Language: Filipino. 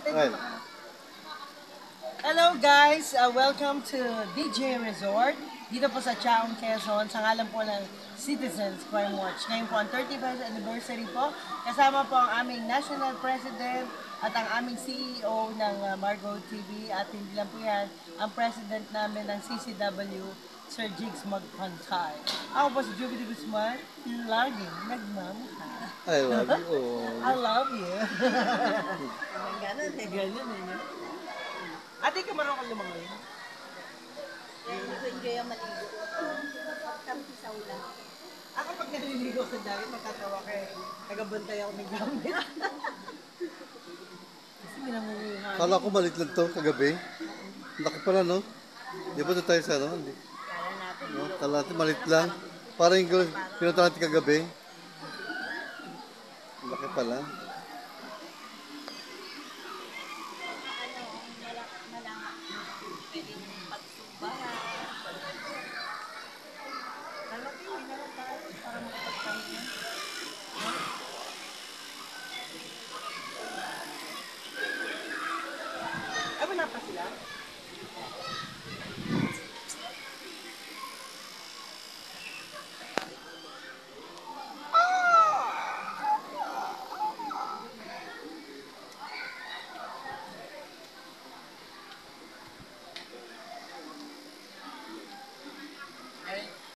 Well, Hello guys! Welcome to DJ Resort dito po sa Chaong, Quezon sa ngalan po ng Citizens Crime Watch. Ngayon po ang 35th anniversary po. Kasama po ang aming National President at ang aming CEO ng Margo TV at hindi lang po yan, ang President namin ng CCW, Sir Jigs Magpantay. Ako po si Juby de Guzman, laging nagmamahal. I love you I all. love you. Ganun eh. Ganun eh. Ate, ka marunong kang lumangoy? Kaya hindi ko enjoy ang maligo. Kami sa ulan. Ako pag naliligo sa dagat, matatawa kayo. Nagabantay ako ng gamit. Kasi may nangunguha. Kala ko malit lang to kagabi. Laki pala, no? Di ba ito tayo sa ano? Kala natin. No? Kala natin malit lang. Parang yung pinunta natin kagabi. Laki pala. Pwede pagsumbahan. Lalaki, hindi na lang tayo para makapagpahinga. Ay, wala pa sila?